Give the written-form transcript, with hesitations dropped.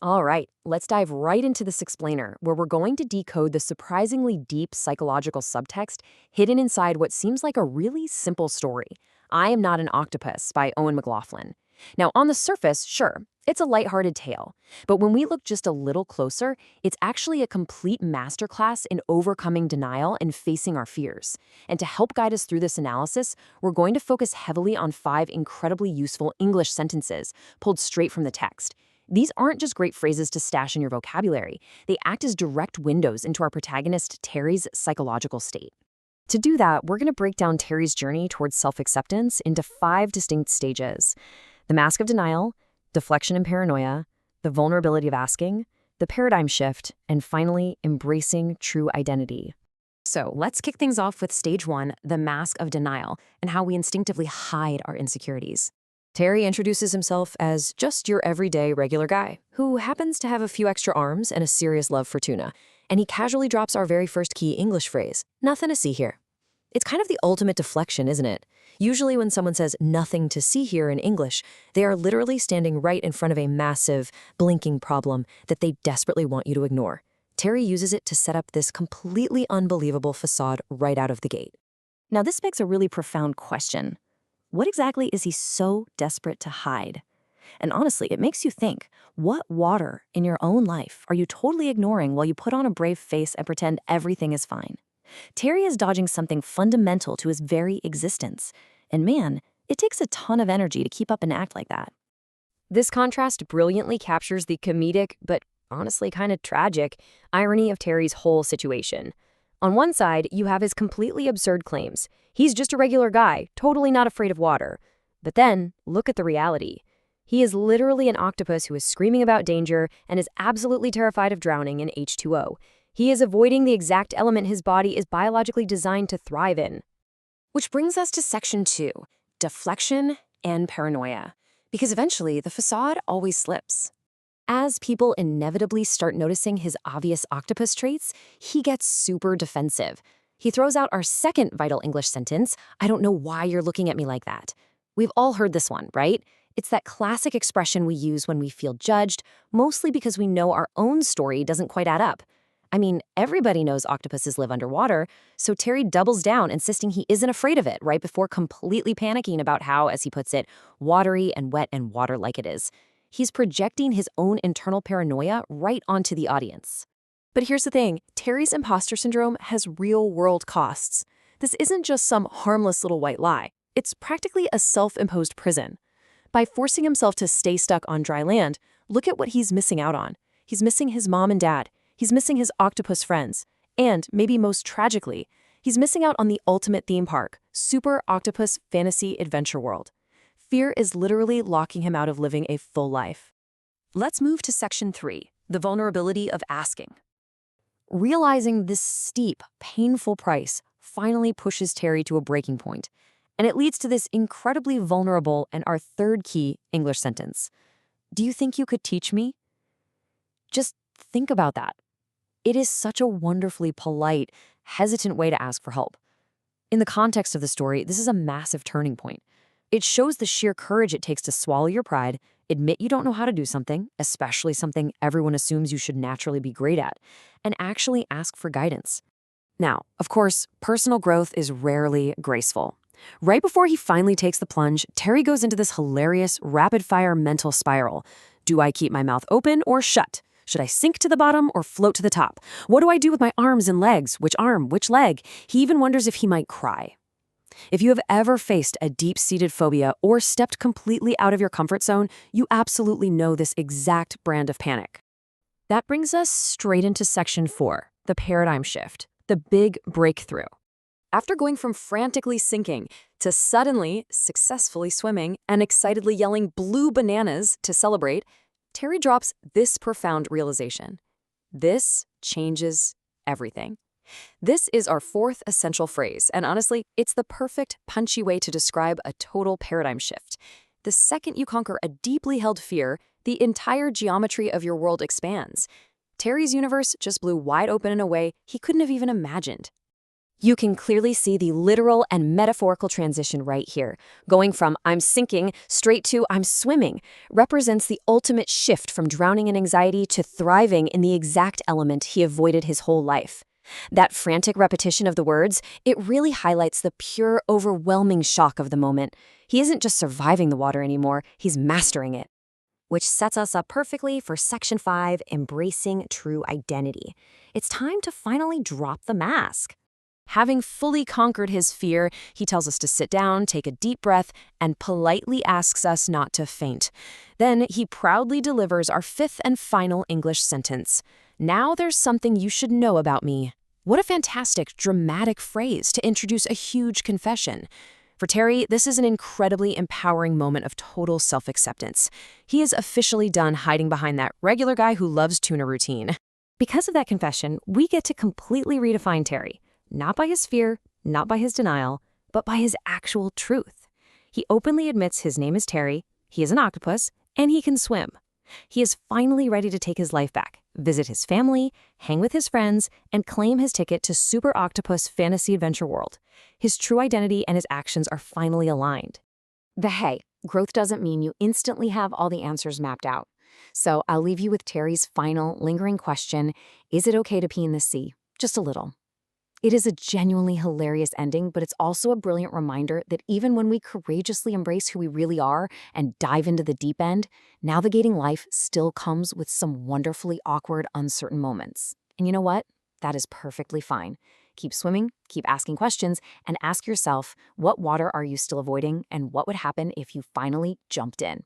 All right, let's dive right into this explainer, where we're going to decode the surprisingly deep psychological subtext hidden inside what seems like a really simple story. I Am Not an Octopus by Owen McLaughlin. Now, on the surface, sure, it's a lighthearted tale, but when we look just a little closer, it's actually a complete masterclass in overcoming denial and facing our fears. And to help guide us through this analysis, we're going to focus heavily on 5 incredibly useful English sentences pulled straight from the text. These aren't just great phrases to stash in your vocabulary. They act as direct windows into our protagonist Terry's psychological state. To do that, we're going to break down Terry's journey towards self-acceptance into 5 distinct stages: the mask of denial, deflection and paranoia, the vulnerability of asking, the paradigm shift, and finally, embracing true identity. So let's kick things off with stage 1, the mask of denial, and how we instinctively hide our insecurities. Terry introduces himself as just your everyday regular guy who happens to have a few extra arms and a serious love for tuna. And he casually drops our very first key English phrase, "Nothing to see here." It's kind of the ultimate deflection, isn't it? Usually when someone says "nothing to see here" in English, they are literally standing right in front of a massive, blinking problem that they desperately want you to ignore. Terry uses it to set up this completely unbelievable facade right out of the gate. Now this begs a really profound question. What exactly is he so desperate to hide? And honestly, it makes you think, what water in your own life are you totally ignoring while you put on a brave face and pretend everything is fine? Terry is dodging something fundamental to his very existence. And man, it takes a ton of energy to keep up and act like that. This contrast brilliantly captures the comedic, but honestly kind of tragic, irony of Terry's whole situation. On one side, you have his completely absurd claims. He's just a regular guy, totally not afraid of water. But then, look at the reality. He is literally an octopus who is screaming about danger and is absolutely terrified of drowning in H2O. He is avoiding the exact element his body is biologically designed to thrive in. Which brings us to section 2, deflection and paranoia. Because eventually, the facade always slips. As people inevitably start noticing his obvious octopus traits, he gets super defensive. He throws out our second vital English sentence, "I don't know why you're looking at me like that." We've all heard this one, right? It's that classic expression we use when we feel judged, mostly because we know our own story doesn't quite add up. I mean, everybody knows octopuses live underwater, so Terry doubles down, insisting he isn't afraid of it, right before completely panicking about how, as he puts it, watery and wet and water-like it is. He's projecting his own internal paranoia right onto the audience. But here's the thing, Terry's imposter syndrome has real-world costs. This isn't just some harmless little white lie. It's practically a self-imposed prison. By forcing himself to stay stuck on dry land, look at what he's missing out on. He's missing his mom and dad. He's missing his octopus friends. And, maybe most tragically, he's missing out on the ultimate theme park, Super Octopus Fantasy Adventure World. Fear is literally locking him out of living a full life. Let's move to section 3, the vulnerability of asking. Realizing this steep, painful price finally pushes Terry to a breaking point, and it leads to this incredibly vulnerable and our third key English sentence. Do you think you could teach me? Just think about that. It is such a wonderfully polite, hesitant way to ask for help. In the context of the story, this is a massive turning point. It shows the sheer courage it takes to swallow your pride, admit you don't know how to do something, especially something everyone assumes you should naturally be great at, and actually ask for guidance. Now, of course, personal growth is rarely graceful. Right before he finally takes the plunge, Terry goes into this hilarious, rapid-fire mental spiral. Do I keep my mouth open or shut? Should I sink to the bottom or float to the top? What do I do with my arms and legs? Which arm? Which leg? He even wonders if he might cry. If you have ever faced a deep-seated phobia or stepped completely out of your comfort zone, you absolutely know this exact brand of panic. That brings us straight into section 4, the paradigm shift, the big breakthrough. After going from frantically sinking to suddenly successfully swimming and excitedly yelling "blue bananas" to celebrate, Terry drops this profound realization. This changes everything. This is our 4th essential phrase, and honestly, it's the perfect, punchy way to describe a total paradigm shift. The second you conquer a deeply held fear, the entire geometry of your world expands. Terry's universe just blew wide open in a way he couldn't have even imagined. You can clearly see the literal and metaphorical transition right here. Going from I'm sinking straight to I'm swimming represents the ultimate shift from drowning in anxiety to thriving in the exact element he avoided his whole life. That frantic repetition of the words, it really highlights the pure, overwhelming shock of the moment. He isn't just surviving the water anymore, he's mastering it. Which sets us up perfectly for Section 5, Embracing True Identity. It's time to finally drop the mask. Having fully conquered his fear, he tells us to sit down, take a deep breath, and politely asks us not to faint. Then he proudly delivers our fifth and final English sentence. Now there's something you should know about me. What a fantastic, dramatic phrase to introduce a huge confession. For Terry, this is an incredibly empowering moment of total self-acceptance. He is officially done hiding behind that regular guy who loves tuna routine. Because of that confession, we get to completely redefine Terry. Not by his fear, not by his denial, but by his actual truth. He openly admits his name is Terry, he is an octopus, and he can swim. He is finally ready to take his life back, visit his family, hang with his friends, and claim his ticket to Super Octopus Fantasy Adventure World. His true identity and his actions are finally aligned. But hey, growth doesn't mean you instantly have all the answers mapped out. So I'll leave you with Terry's final, lingering question, is it okay to pee in the sea? Just a little. It is a genuinely hilarious ending, but it's also a brilliant reminder that even when we courageously embrace who we really are and dive into the deep end, navigating life still comes with some wonderfully awkward, uncertain moments. And you know what? That is perfectly fine. Keep swimming, keep asking questions, and ask yourself, what water are you still avoiding, and what would happen if you finally jumped in?